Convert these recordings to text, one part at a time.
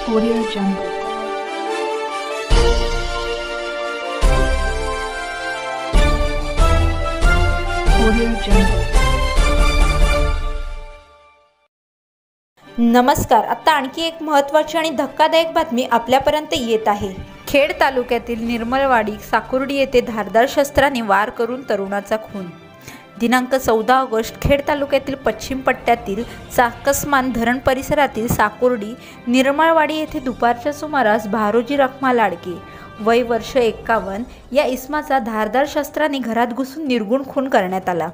Audio Jungle. Audio Jungle. नमस्कार. आता आणखी एक महत्त्वाची आणि धक्कादायक बातमी आपल्यापर्यंत येत आहे. खेड तालुक्यातील निर्मलवाडी साकुर्डी येथे धारदार शस्त्राने वार करून तरुणाचा खून. दिनांक 14 ऑगस्ट खेड तालुक्यातील पश्चिम पट्ट्यातील चाकसमान धरण परिसरातील साकुर्डी निर्मलवाडी येथे दुपारच्या सुमारास भारोजी रखमा लाडके वय वर्ष 51 या इसमाचा धारदार शस्त्राने घरात घुसून निर्गुण खून करण्यात आला.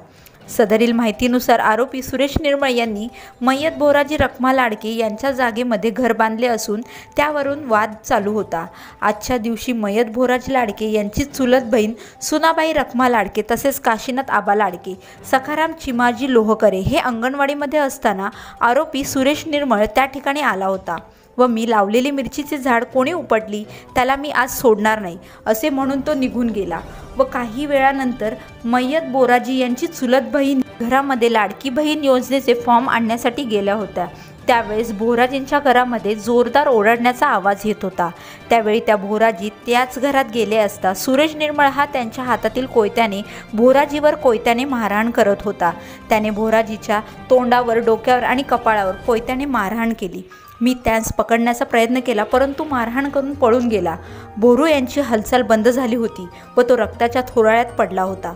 सदरील माहितीनुसार आरोपी सुरेश निर्मळ यांनी मय्यत भोराजी रखमा लाडके यांच्या जागेमध्ये घर बांधले असून त्यावरून वाद चालू होता. आजच्या दिवशी मय्यत भोराजी लाडके यांची चुलत बहीण सुनाबाई रखमा लाडके तसेच काशीनाथ आबा लाडके, सखाराम चिमाजी लोहकरे हे अंगणवाडीमध्ये असताना आरोपी सुरेश निर्मळ त्या ठिकाणी आला होता व मी लावलेली मिरचीचे झाड कोणी उपटली त्याला मी आज सोडणार नाही असे म्हणून तो निघून गेला व काही वेळानंतर मय्यत बोराजी यांची चुलत बहीण घरामध्ये लाडकी बहीण योजनेचे फॉर्म आणण्यासाठी गेल्या होत्या. त्यावेळेस भोराजींच्या घरामध्ये जोरदार ओरडण्याचा आवाज येत होता. त्यावेळी त्या भोराजी त्याच घरात गेले असता सुरेश निर्मळ हा त्यांच्या हातातील कोयत्याने भोराजीवर कोयत्याने मारहाण करत होता. त्याने भोराजीच्या तोंडावर, डोक्यावर आणि कपाळावर कोयत्याने मारहाण केली. मी त्यास पकडण्याचा प्रयत्न केला परंतु मारहाण करून पळून गेला. बोरू यांची हालचाल बंद झाली होती व तो रक्ताच्या थोराळ्यात पडला होता.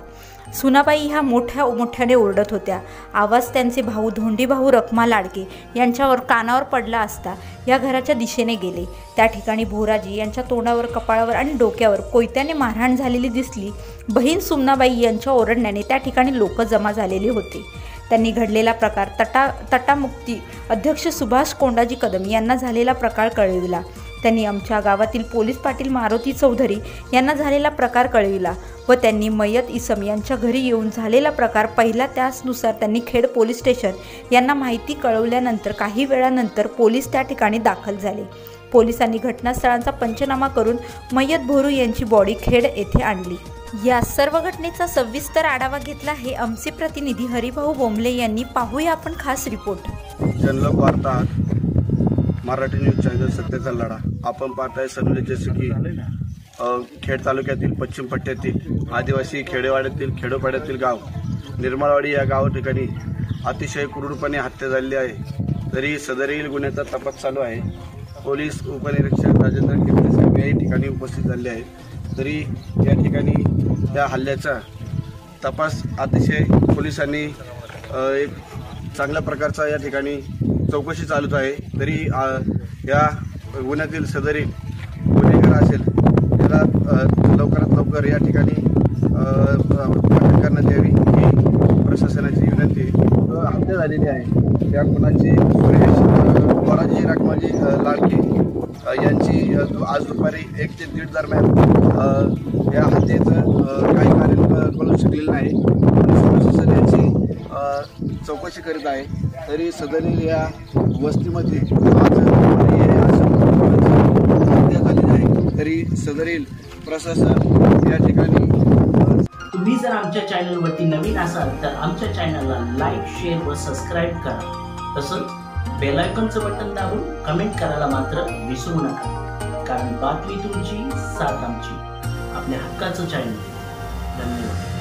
सुनाबाई ह्या मोठ्याने ओरडत होत्या. आवाज त्यांचे भाऊ धोंडी भाऊ रखमा लाडके यांच्यावर कानावर पडला असता या घराच्या दिशेने गेले. त्या ठिकाणी भोराजी यांच्या तोंडावर, कपाळावर आणि डोक्यावर कोयत्याने मारहाण झालेली दिसली. बहीण सुमनाबाई यांच्या ओरडण्याने त्या ठिकाणी लोक जमा झालेले होते. त्यांनी घडलेला प्रकार तटामुक्ती अध्यक्ष सुभाष कोंडाजी कदम यांना झालेला प्रकार कळविला. त्यांनी आमच्या गावातील पोलीस पाटील मारुती चौधरी यांना झालेला प्रकार कळविला व त्यांनी मय्यत इसम यांच्या घरी येऊन झालेला प्रकार पाहिला. त्यानुसार त्यांनी खेड पोलीस स्टेशन यांना माहिती कळवल्यानंतर काही वेळानंतर पोलीस त्या ठिकाणी दाखल झाले. पोलिसांनी घटनास्थळांचा पंचनामा करून मय्यत भोरू यांची बॉडी खेड येथे आणली. या सर्व घटनेचा सविस्तर आढावा घेतला आहे आमचे प्रतिनिधी हरिभाऊ बोंबले यांनी. पाहूया आपण खास रिपोर्ट. जनलोक वार्ता मराठी न्यूज चॅनल सत्याचा लढा. आपण पाहताय सर्व जसे की खेड तालुक्यातील पश्चिम पट्ट्यातील आदिवासी खेडोपाड्यातील गाव निर्मलवाडी या गाव ठिकाणी अतिशय क्रूरपणे हत्या झालेली आहे. तरी सदरील गुन्ह्याचा तपास चालू आहे. पोलीस उपनिरीक्षक राजेंद्र केंद्रे साहेब याही ठिकाणी उपस्थित झाले आहेत. तरी या ठिकाणी त्या हल्ल्याचा तपास अतिशय पोलिसांनी एक चांगल्या प्रकारचा या ठिकाणी चौकशी चालूच आहे. तरी या गुन्ह्यातील सदरील गुन्हेगार असेल त्याला लवकरात लवकर या ठिकाणी अटक करण्यात यावी ही प्रशासनाची विनंती. हत्या झालेली आहे त्या खुनाची सुरेश भोराजी रखमाजी लाडके यांची आज दुपारी 1 ते 1:30 दरम्यान या हत्येचं काही कारण कळू शकलेलं नाही. प्रशासन याची चौकशी करीत आहे. तरी सदरील या वस्तीमध्ये आज हत्या झालेली आहे. तरी सदरील प्रशासन या ठिकाणी. तुम्ही जर आमच्या चॅनलवरती नवीन असाल तर आमच्या चॅनलला लाईक, शेअर व सबस्क्राईब करा. तसंच बेल आयकॉनचं बटन दाबून कमेंट करायला मात्र विसरू नका, कारण बातमी तुमची, साथ आमची. आपल्या हक्काचं चॅनल. धन्यवाद.